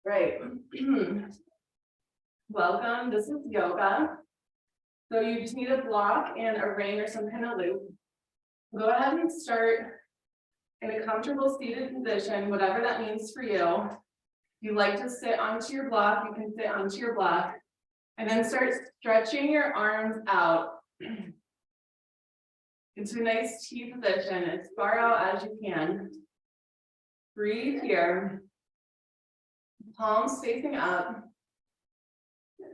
Right. Welcome, this is yoga. So you just need a block and a ring or some kind of loop. Go ahead and start in a comfortable seated position, whatever that means for you. If you like to sit onto your block, you can sit onto your block. And then start stretching your arms out into a nice T position, as far out as you can. Breathe here. Palms facing up.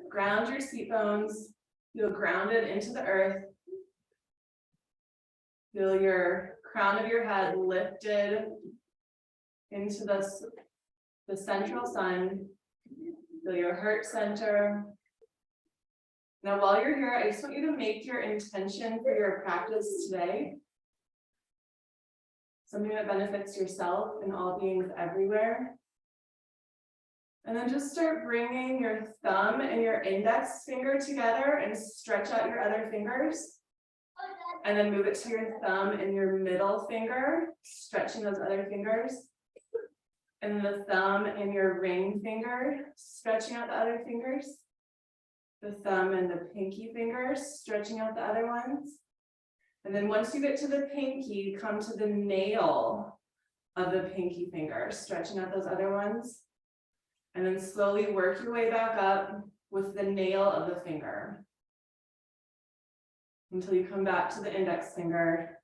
Ground your seat bones. Feel grounded into the earth. Feel your crown of your head lifted into the central sun. Feel your heart center. Now, while you're here, I just want you to make your intention for your practice today something that benefits yourself and all beings everywhere. And then just start bringing your thumb and your index finger together and stretch out your other fingers. And then move it to your thumb and your middle finger, stretching those other fingers. And the thumb and your ring finger, stretching out the other fingers. The thumb and the pinky fingers, stretching out the other ones. And then once you get to the pinky, come to the nail of the pinky finger, stretching out those other ones. And then slowly work your way back up with the nail of the finger until you come back to the index finger,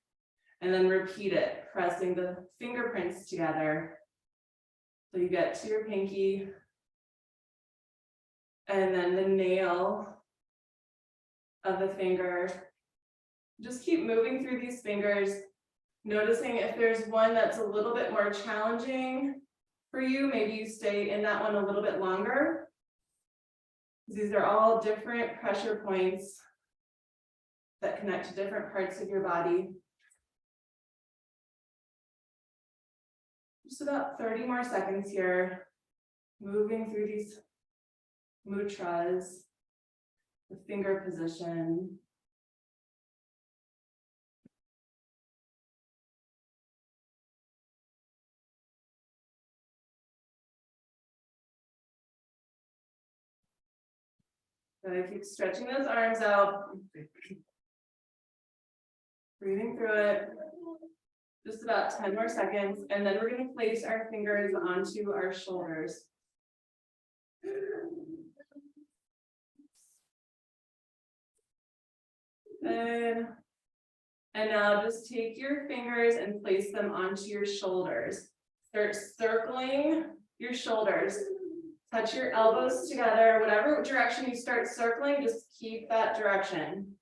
and then repeat it, pressing the fingerprints together so you get to your pinky, and then the nail of the finger. Just keep moving through these fingers, noticing if there's one that's a little bit more challenging for you, maybe you stay in that one a little bit longer. These are all different pressure points that connect to different parts of your body. Just about 30 more seconds here, moving through these mudras, the finger position. Then keep stretching those arms out. Breathing through it. Just about 10 more seconds, and then we're going to place our fingers onto our shoulders. And now just take your fingers and place them onto your shoulders. Start circling your shoulders. Touch your elbows together. Whatever direction you start circling, just keep that direction.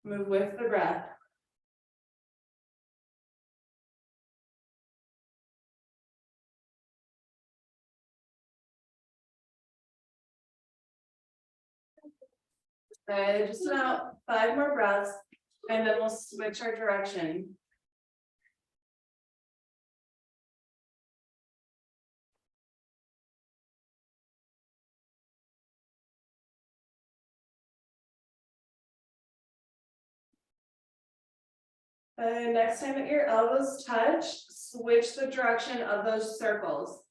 Move with the breath. Okay, just about 5 more breaths, and then we'll switch our direction. And next time that your elbows touch, switch the direction of those circles.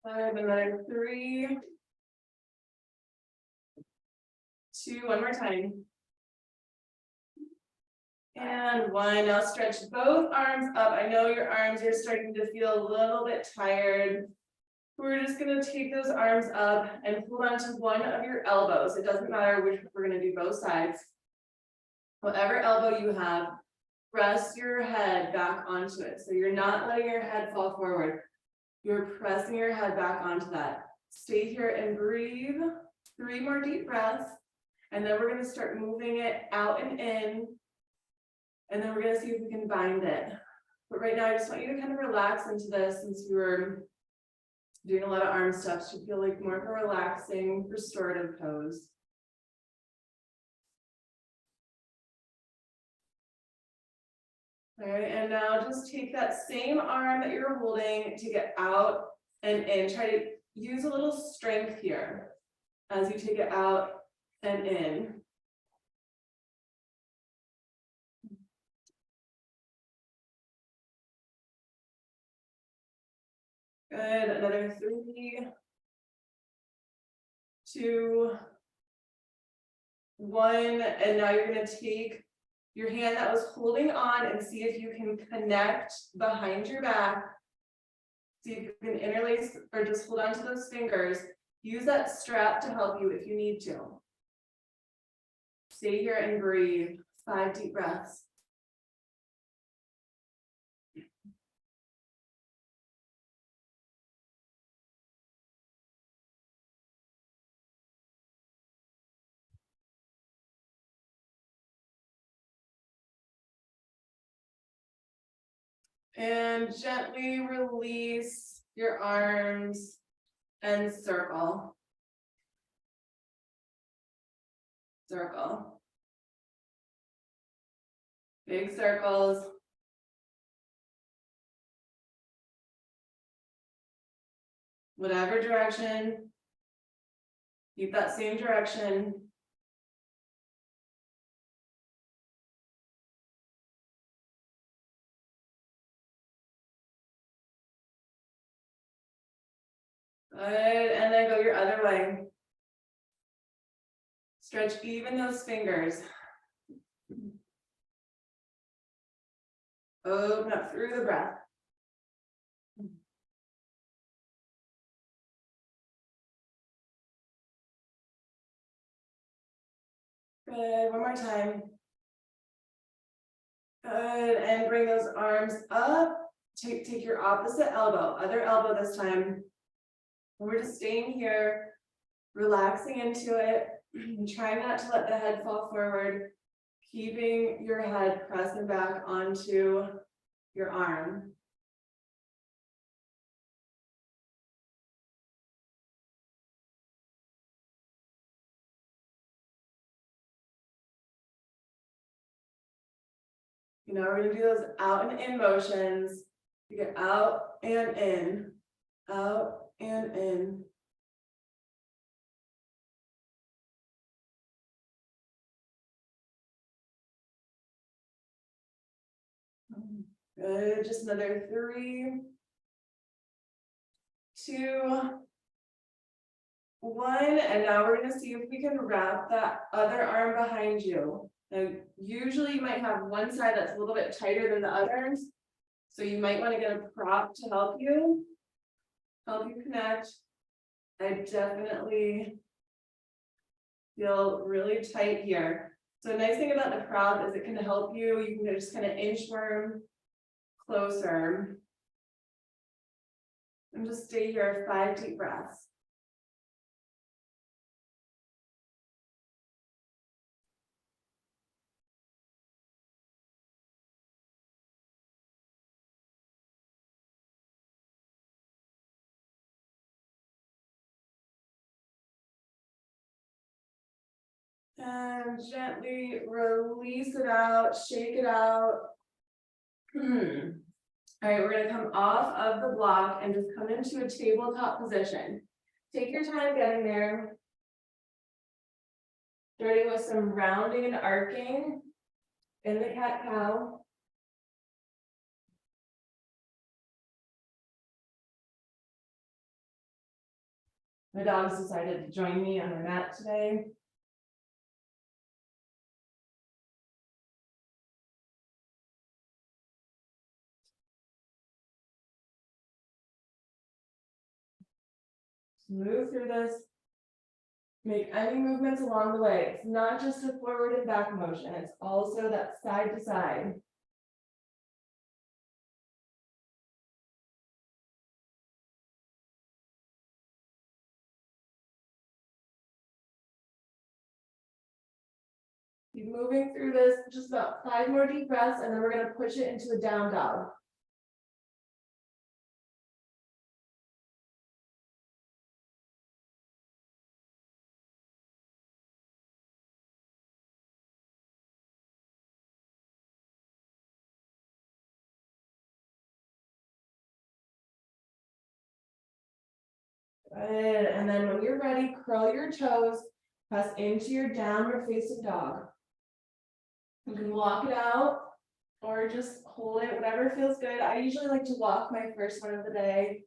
Another 3, 2, one more time. And 1, now stretch both arms up. I know your arms are starting to feel a little bit tired. We're just gonna take those arms up and hold on to one of your elbows. It doesn't matter which, we're gonna do both sides. Whatever elbow you have, press your head back onto it. So you're not letting your head fall forward. You're pressing your head back onto that. Stay here and breathe. 3 more deep breaths. And then we're gonna start moving it out and in. And then we're gonna see if we can bind it. But right now, I just want you to kind of relax into this since we were doing a lot of arm stuff. You feel like more of a relaxing, restorative pose. All right, and now just take that same arm that you're holding to get out and in. Try to use a little strength here as you take it out and in. Good, another 3, 2, 1, and now you're gonna take your hand that was holding on and see if you can connect behind your back. See if you can interlace or just hold on to those fingers. Use that strap to help you if you need to. Stay here and breathe. 5 deep breaths. And gently release your arms and circle. Circle. Big circles. Whatever direction. Keep that same direction. Good, and then go your other way. Stretch even those fingers. Open up through the breath. Good, one more time. Good, and bring those arms up. Take your opposite elbow, other elbow this time. We're just staying here, relaxing into it. Try not to let the head fall forward. Keeping your head pressing back onto your arm. You know, we're gonna do those out and in motions. You get out and in, out and in. Good, just another 3, 2, 1, and now we're gonna see if we can wrap that other arm behind you. Now, usually you might have one side that's a little bit tighter than the others, so you might want to get a prop to help you connect. I definitely feel really tight here. So the nice thing about the prop is it can help you. You can just kind of inchworm closer. And just stay here, 5 deep breaths. And gently release it out, shake it out. All right, we're gonna come off of the block and just come into a tabletop position. Take your time getting there. Starting with some rounding and arcing in the cat-cow. My dogs decided to join me on the mat today. Move through this. Make any movements along the way. It's not just a forward and back motion, it's also that side to side. Keep moving through this, just about 5 more deep breaths, and then we're going to push it into a down dog. Good, and then when you're ready, curl your toes, press into your downward facing dog. You can walk it out or just hold it, whatever feels good. I usually like to walk my first one of the day.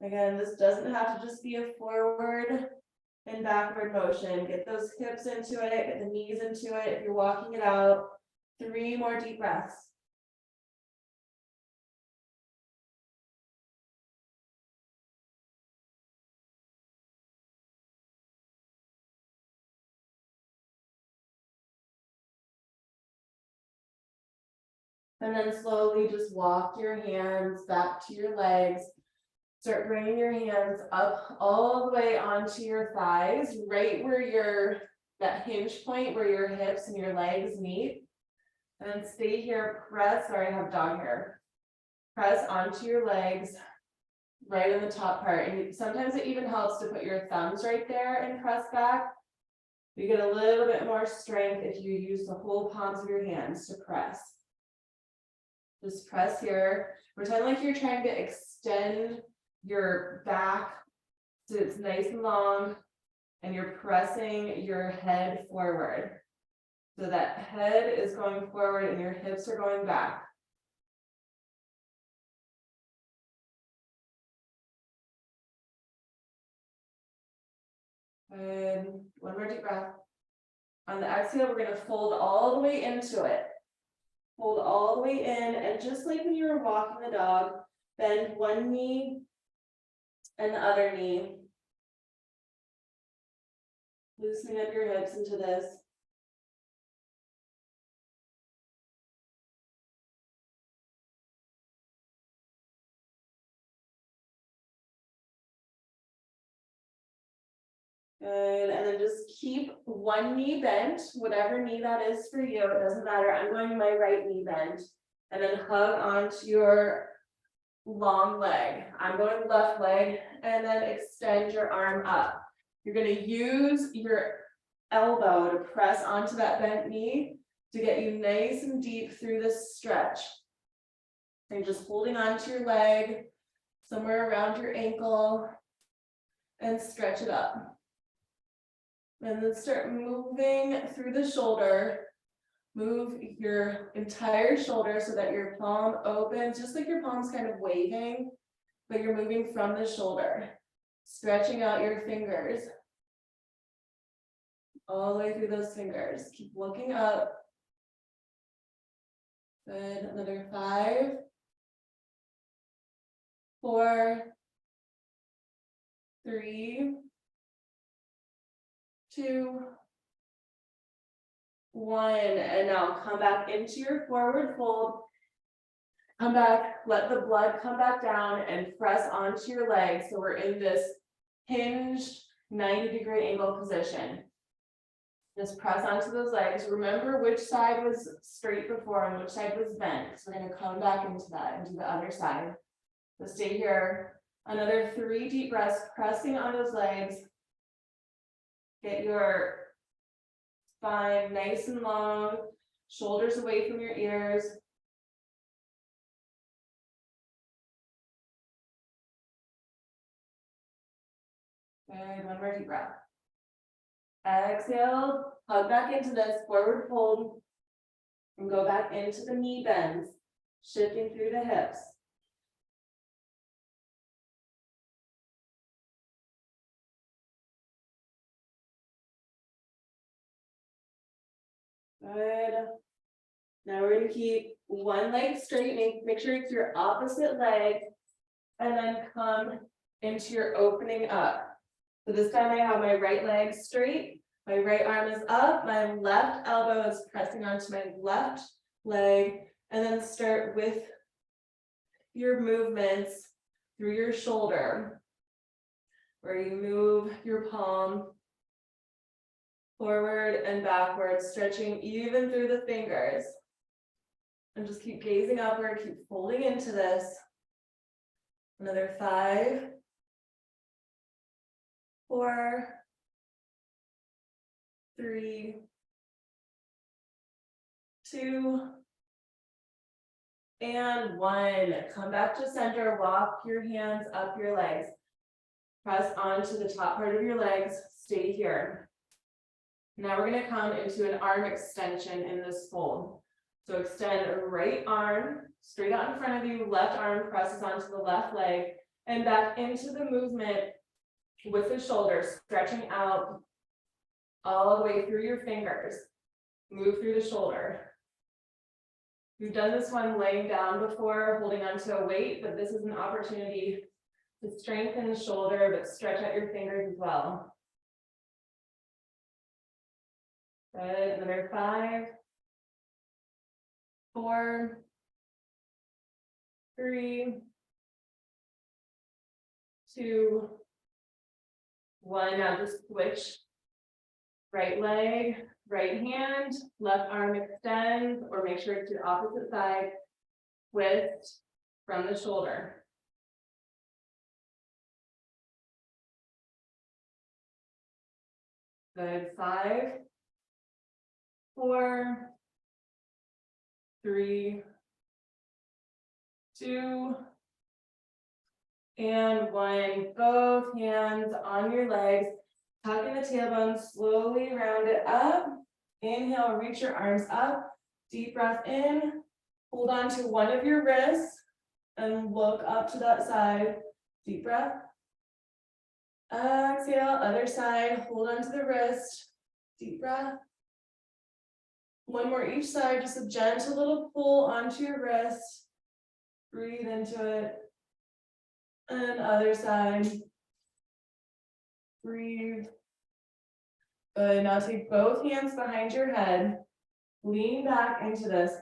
Again, this doesn't have to just be a forward and backward motion. Get those hips into it, get the knees into it. If you're walking it out, 3 more deep breaths. And then slowly just walk your hands back to your legs. Start bringing your hands up all the way onto your thighs, right where that hinge point where your hips and your legs meet. And then stay here, press, sorry, I have dog hair. Press onto your legs, right in the top part. And sometimes it even helps to put your thumbs right there and press back. You get a little bit more strength if you use the whole palms of your hands to press. Just press here. Pretend like you're trying to extend your back so it's nice and long, and you're pressing your head forward. So that head is going forward and your hips are going back. And one more deep breath. On the exhale, we're going to fold all the way into it. Fold all the way in, and just like when you were walking the dog, bend one knee and the other knee. Loosening up your hips into this. Good, and then just keep one knee bent, whatever knee that is for you, it doesn't matter. I'm going my right knee bent, and then hug onto your long leg. I'm going left leg, and then extend your arm up. You're going to use your elbow to press onto that bent knee to get you nice and deep through this stretch. And just holding onto your leg, somewhere around your ankle, and stretch it up. And then start moving through the shoulder. Move your entire shoulder so that your palm opens, just like your palm's kind of waving, but you're moving from the shoulder. Stretching out your fingers. All the way through those fingers. Keep looking up. Good. Another 5, 4, 3, 2, 1, and now come back into your forward fold. Come back, let the blood come back down and press onto your legs. So we're in this hinged 90-degree angle position. Just press onto those legs. Remember which side was straight before and which side was bent. So we're going to come back into that and do the other side. So stay here. Another 3 deep breaths, pressing on those legs. Get your spine nice and long, shoulders away from your ears. And one more deep breath. Exhale, hug back into this forward fold and go back into the knee bends, shifting through the hips. Good. Now we're going to keep one leg straight, make sure it's your opposite leg, and then come into your opening up. So this time I have my right leg straight, my right arm is up, my left elbow is pressing onto my left leg, and then start with your movements through your shoulder, where you move your palm forward and backward, stretching even through the fingers. And just keep gazing upward, keep folding into this. Another 5, 4, 3, 2, and 1. Come back to center, walk your hands up your legs. Press onto the top part of your legs, stay here. Now we're gonna come into an arm extension in this fold. So extend a right arm straight out in front of you, left arm presses onto the left leg, and back into the movement with the shoulders, stretching out all the way through your fingers. Move through the shoulder. You've done this one laying down before, holding onto a weight, but this is an opportunity to strengthen the shoulder, but stretch out your fingers as well. Good, another 5, 4, 3, 2, 1. Now just switch. Right leg, right hand, left arm extends, or make sure it's your opposite side. Twist from the shoulder. Good, 5, 4, 3, 2, and 1. Both hands on your legs. Tuck in the tailbone, slowly round it up. Inhale, reach your arms up. Deep breath in. Hold on to one of your wrists and look up to that side. Deep breath. Exhale, other side. Hold on to the wrist. Deep breath. One more each side, just a gentle little pull onto your wrist. Breathe into it. And other side. Breathe. Good. Now take both hands behind your head. Lean back into this.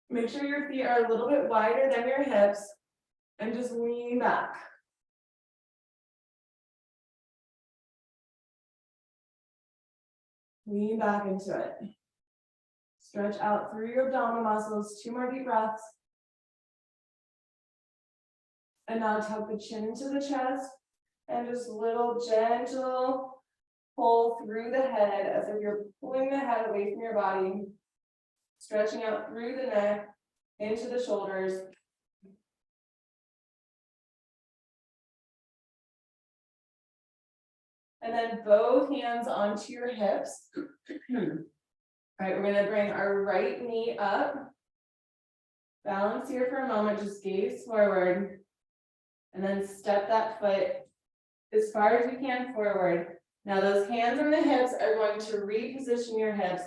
Make sure your feet are a little bit wider than your hips. And just lean back. Lean back into it. Stretch out through your abdominal muscles. 2 more deep breaths. And now tuck the chin into the chest. And just little gentle pull through the head as if you're pulling the head away from your body. Stretching out through the neck, into the shoulders. And then both hands onto your hips. All right, we're gonna bring our right knee up. Balance here for a moment, just gaze forward. And then step that foot as far as you can forward. Now those hands on the hips are going to reposition your hips,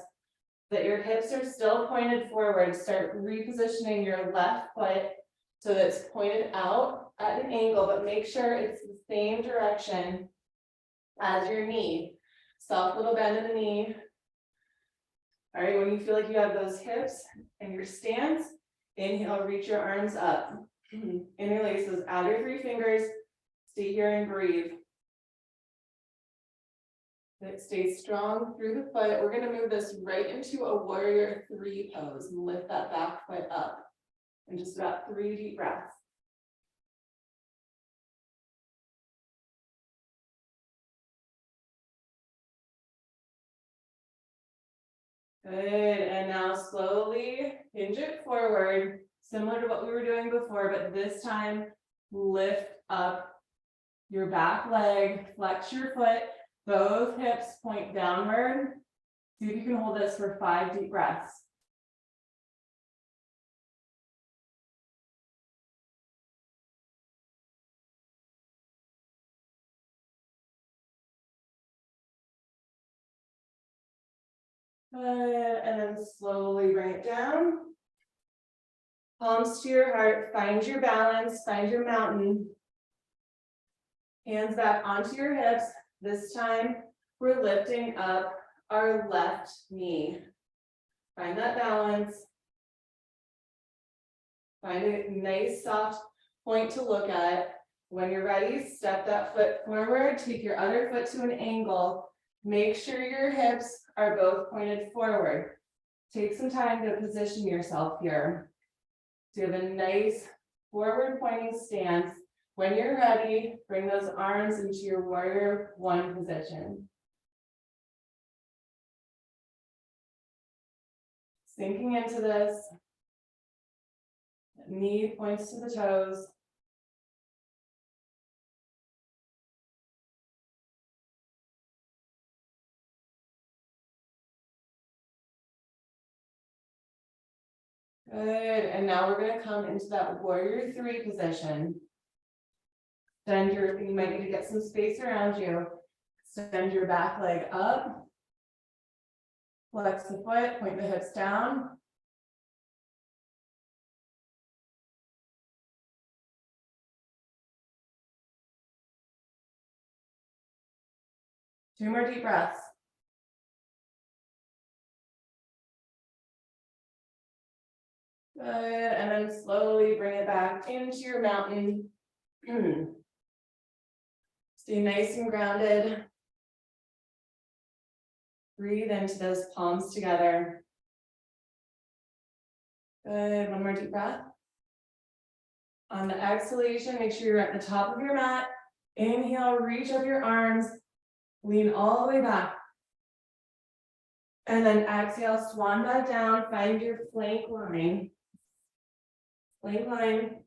that your hips are still pointed forward. Start repositioning your left foot so that it's pointed out at an angle, but make sure it's the same direction as your knee. Soft little bend in the knee. All right, when you feel like you have those hips and your stance, inhale, reach your arms up. Interlace those outer 3 fingers. Stay here and breathe. Stay strong through the foot. We're going to move this right into a warrior 3 pose. Lift that back foot up. And just about 3 deep breaths. Good, and now slowly hinge it forward, similar to what we were doing before, but this time lift up your back leg, flex your foot, both hips point downward. See if you can hold this for 5 deep breaths. Good, and then slowly bring it down. Palms to your heart, find your balance, find your mountain. Hands back onto your hips. This time, we're lifting up our left knee. Find that balance. Find a nice soft point to look at. When you're ready, step that foot forward, take your other foot to an angle. Make sure your hips are both pointed forward. Take some time to position yourself here. So you have a nice forward pointing stance. When you're ready, bring those arms into your warrior 1 position. Sinking into this. Knee points to the toes. Good, and now we're gonna come into that warrior three position. You might need to get some space around you. Extend your back leg up. Flex the foot, point the hips down. Two more deep breaths. Good, and then slowly bring it back into your mountain. Stay nice and grounded. Breathe into those palms together. Good, one more deep breath. On the exhalation, make sure you're at the top of your mat. Inhale, reach up your arms, lean all the way back. And then exhale, swan back down, find your plank line. Plank line.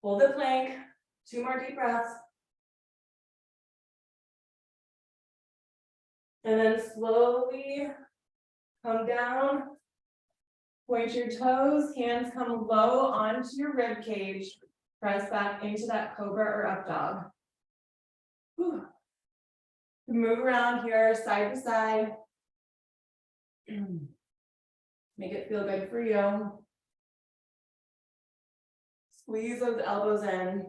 Hold the plank, two more deep breaths. And then slowly come down, point your toes, hands come low onto your rib cage, press back into that cobra or up dog. Whew. Move around here, side to side. Make it feel good for you. Squeeze those elbows in.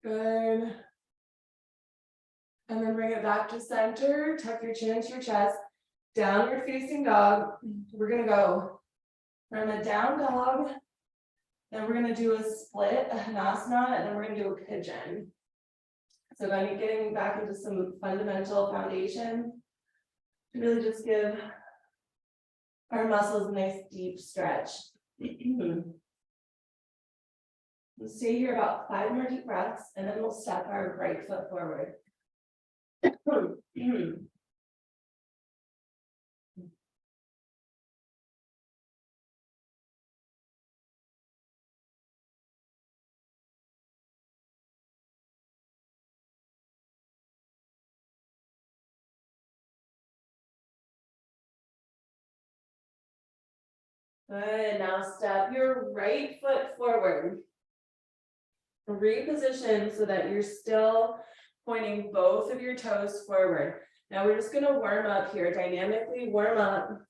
Good. And then bring it back to center, tuck your chin into your chest, downward facing dog. We're gonna go from a down dog, then we're gonna do a split, a Hanasana, and then we're gonna do a pigeon. So then getting back into some fundamental foundation to really just give our muscles a nice deep stretch. We'll stay here about 5 more deep breaths, and then we'll step our right foot forward. Good, now step your right foot forward. Reposition so that you're still pointing both of your toes forward. Now we're just gonna warm up here, dynamically warm up.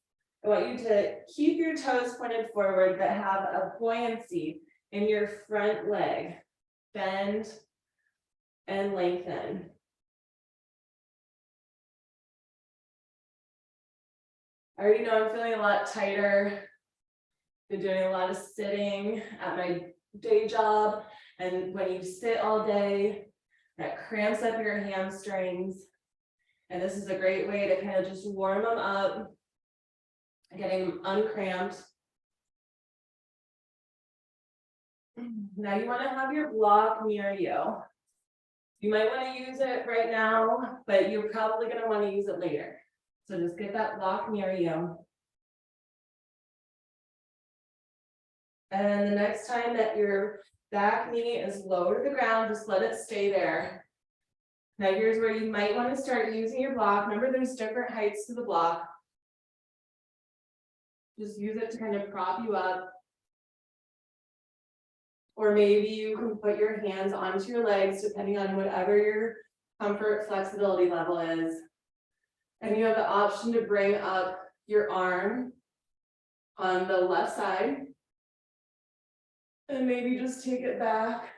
I want you to keep your toes pointed forward, but have a buoyancy in your front leg. Bend and lengthen. I already know I'm feeling a lot tighter. Been doing a lot of sitting at my day job, and when you sit all day, that cramps up your hamstrings. And this is a great way to kind of just warm them up, getting them uncramped. Now you want to have your block near you. You might want to use it right now, but you're probably going to want to use it later. So just get that block near you. And the next time that your back knee is low to the ground, just let it stay there. Now here's where you might want to start using your block. Remember, there's different heights to the block. Just use it to kind of prop you up. Or maybe you can put your hands onto your legs, depending on whatever your comfort flexibility level is. And you have the option to bring up your arm on the left side. And maybe just take it back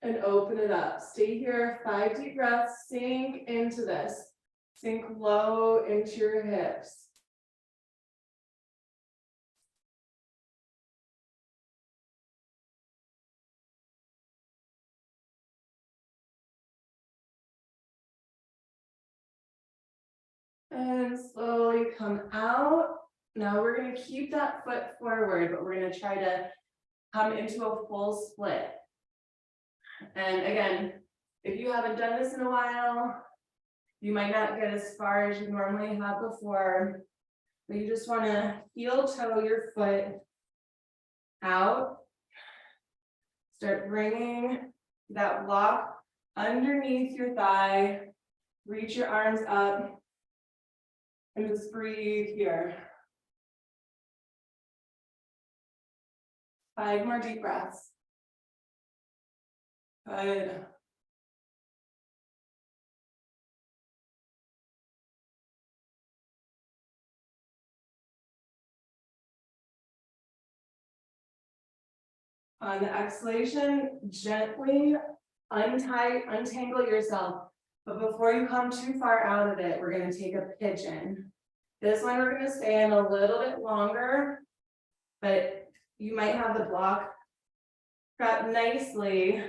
and open it up. Stay here, 5 deep breaths, sink into this. Sink low into your hips. And slowly come out. Now we're going to keep that foot forward, but we're going to try to come into a full split. And again, if you haven't done this in a while, You might not get as far as you normally have before, but you just want to heel toe your foot out. Start bringing that block underneath your thigh. Reach your arms up and just breathe here. 5 more deep breaths. Good. On the exhalation, gently untangle yourself. But before you come too far out of it, we're going to take a pigeon. This one we're going to stay in a little bit longer, but you might have the block prepped nicely.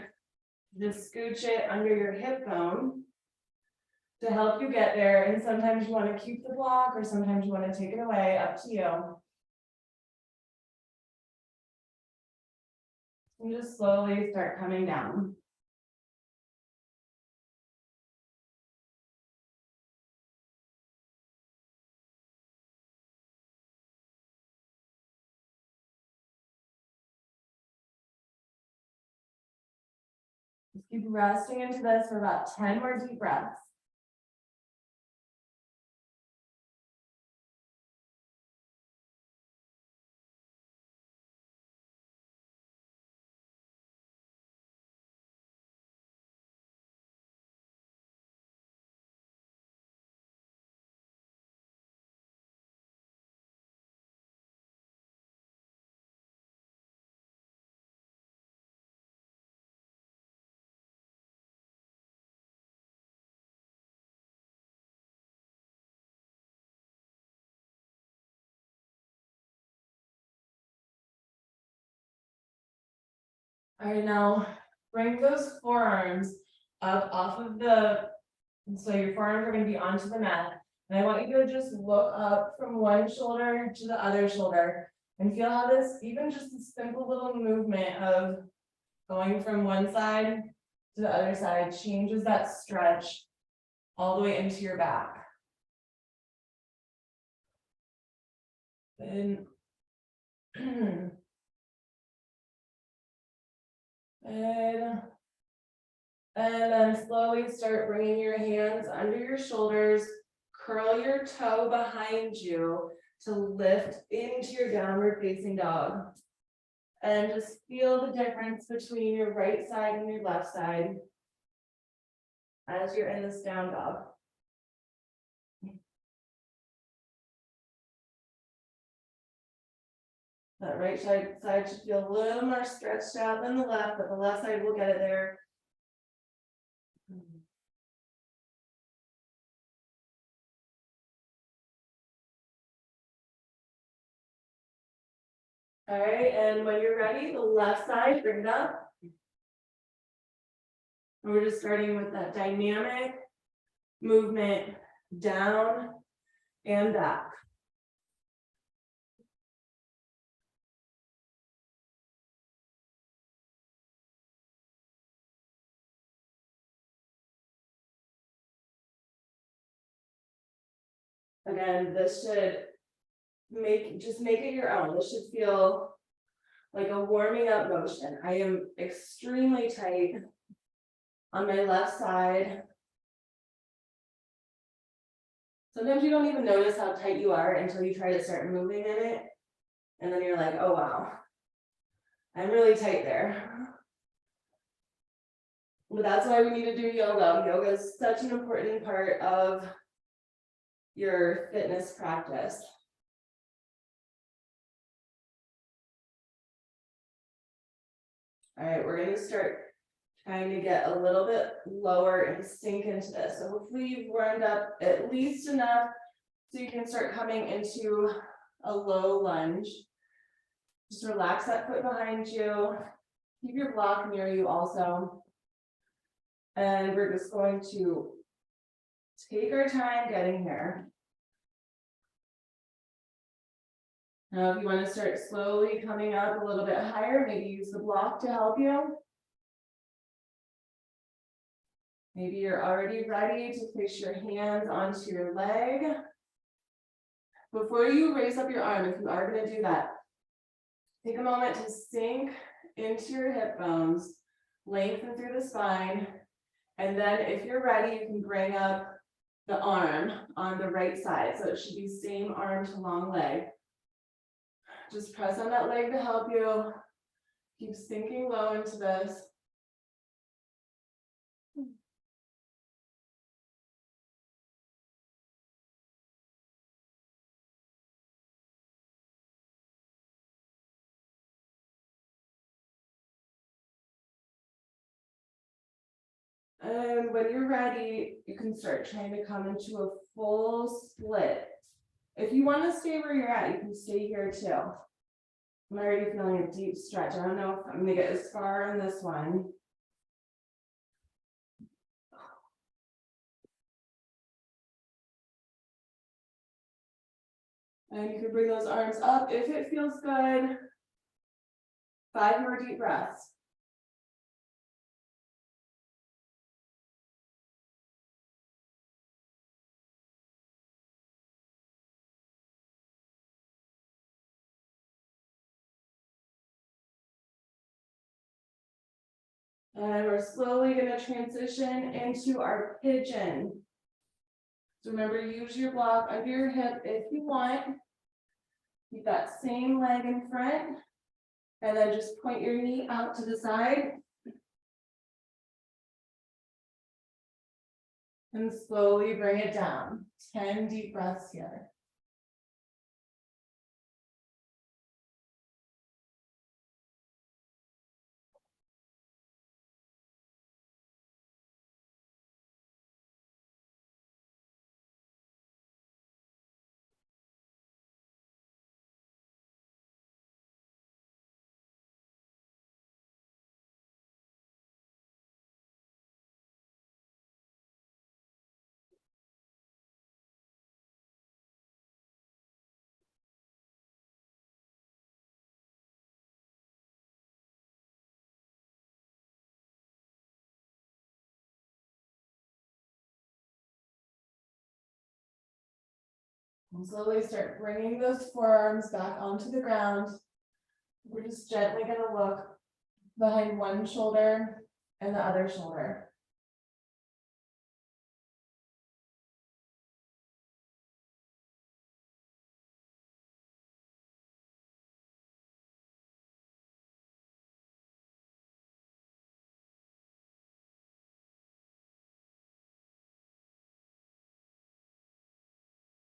Just scooch it under your hip bone to help you get there. And sometimes you want to keep the block, or sometimes you want to take it away, up to you. And just slowly start coming down. Just keep resting into this for about 10 more deep breaths. All right, now bring those forearms up off of so your forearms are going to be onto the mat. And I want you to just look up from one shoulder to the other shoulder and feel how this, even just a simple little movement of going from one side to the other side, changes that stretch all the way into your back. And And then slowly start bringing your hands under your shoulders, curl your toe behind you to lift into your downward facing dog. And just feel the difference between your right side and your left side as you're in this down dog. That right side should feel a little more stretched out than the left, but the left side will get it there. All right, and when you're ready, the left side, bring it up. And we're just starting with that dynamic movement down and back. Again, this should make it your own. This should feel like a warming up motion. I am extremely tight on my left side. Sometimes you don't even notice how tight you are until you try to start moving in it. And then you're like, oh wow, I'm really tight there. But that's why we need to do yoga. Yoga is such an important part of your fitness practice. All right, we're going to start trying to get a little bit lower and sink into this. So hopefully you've warmed up at least enough so you can start coming into a low lunge. Just relax that foot behind you. Keep your block near you also. And we're just going to take our time getting here. Now, if you want to start slowly coming up a little bit higher, maybe use the block to help you. Maybe you're already ready to place your hands onto your leg. Before you raise up your arm, if you are gonna do that, take a moment to sink into your hip bones, lengthen through the spine, and then if you're ready, you can bring up the arm on the right side. So it should be same arm to long leg. Just press on that leg to help you. Keep sinking low into this. And when you're ready, you can start trying to come into a full split. If you want to stay where you're at, you can stay here too. I'm already feeling a deep stretch. I don't know if I'm gonna get as far on this one. And you can bring those arms up if it feels good. 5 more deep breaths. And we're slowly going to transition into our pigeon. So remember, use your block under your hip if you want. Keep that same leg in front. And then just point your knee out to the side. And slowly bring it down. 10 deep breaths here. And slowly start bringing those forearms back onto the ground. We're just gently going to look behind one shoulder and the other shoulder.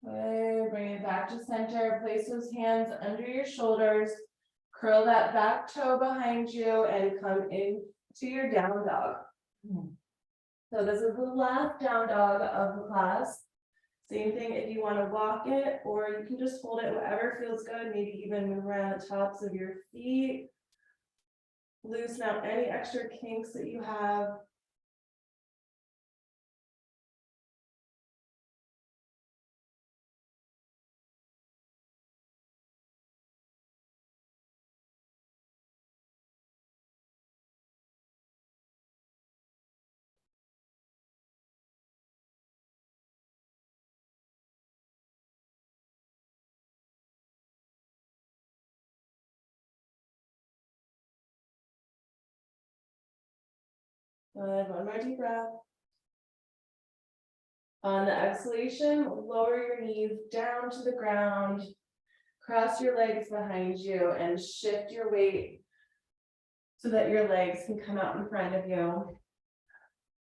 Good. Bring it back to center. Place those hands under your shoulders. Curl that back toe behind you and come into your down dog. So this is the last down dog of the class. Same thing if you want to walk it, or you can just hold it, whatever feels good. Maybe even move around the tops of your feet. Loosen out any extra kinks that you have. Good. One more deep breath. On the exhalation, lower your knees down to the ground. Cross your legs behind you and shift your weight so that your legs can come out in front of you.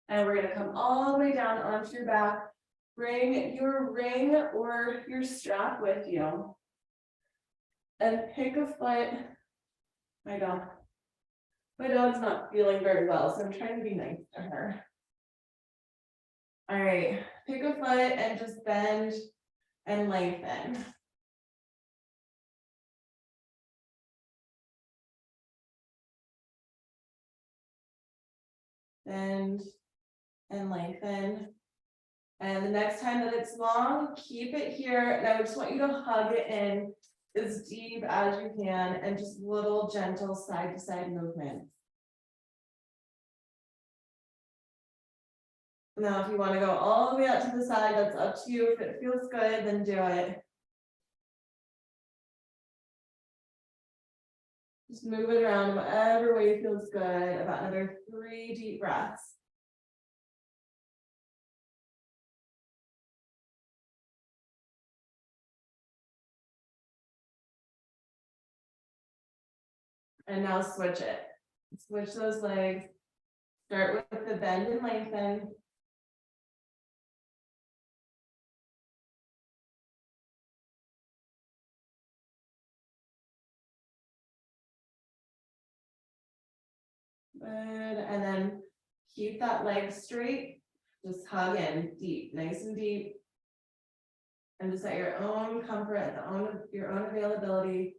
And we're going to come all the way down onto your back. Bring your ring or your strap with you. And pick a foot. My dog's not feeling very well, so I'm trying to be nice to her. All right, pick a foot and just bend and lengthen. Bend and lengthen. And the next time that it's long, keep it here. And I just want you to hug it in as deep as you can and just little gentle side to side movements. Now, if you want to go all the way out to the side, that's up to you. If it feels good, then do it. Just move it around whatever way feels good. About another 3 deep breaths. And now switch it. Switch those legs. Start with the bend and lengthen. Good, and then keep that leg straight. Just hug in deep, nice and deep. And just at your own comfort, at your own availability,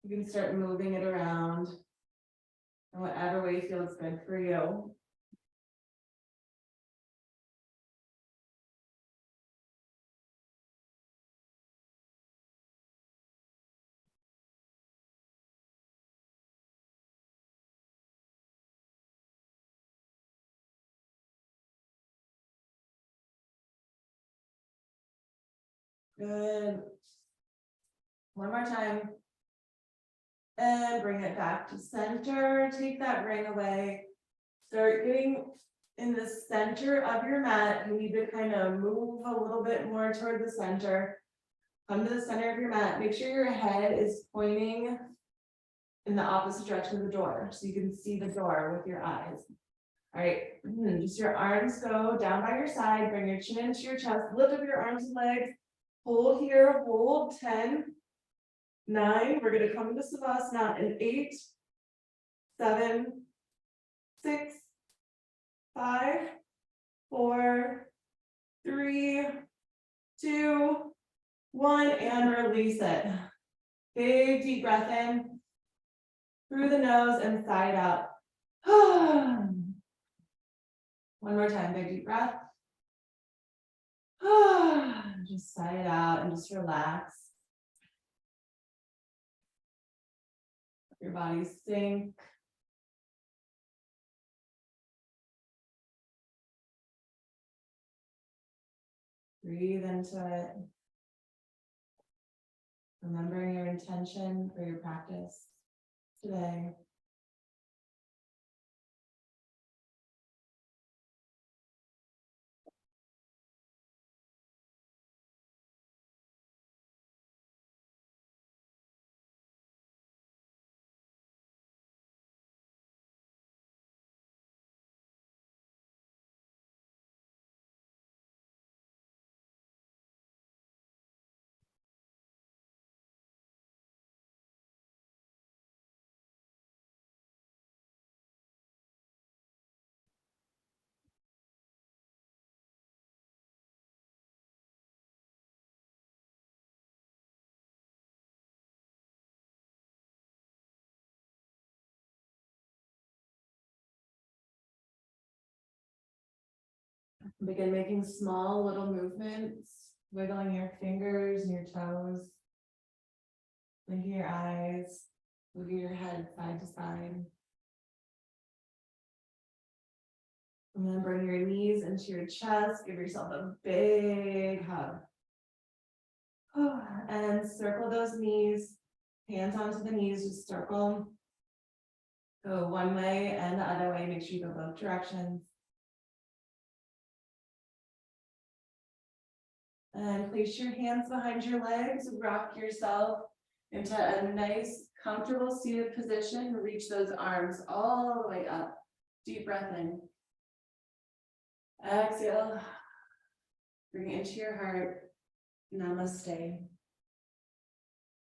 you can start moving it around in whatever way feels good for you. Good. One more time. And bring it back to center. Take that ring away. Start getting in the center of your mat. You need to kind of move a little bit more toward the center. Come to the center of your mat. Make sure your head is pointing in the opposite direction of the door, so you can see the door with your eyes. All right, just your arms go down by your side. Bring your chin into your chest. Lift up your arms and legs. Hold here. Hold 10, 9. We're going to come into Savasana in 8, 7, 6, 5, 4, 3, 2, 1, and release it. Big deep breath in through the nose and side out. One more time, big deep breath. Just sigh it out and just relax. Let your body sink. Breathe into it. Remembering your intention for your practice today. Begin making small little movements, wiggling your fingers and your toes, blinking your eyes, moving your head side to side. And then bring your knees into your chest, give yourself a big hug. And circle those knees, hands onto the knees, just circle. Go one way and the other way, make sure you go both directions. And place your hands behind your legs, rock yourself into a nice, comfortable seated position. Reach those arms all the way up. Deep breath in. Exhale. Bring it into your heart. Namaste.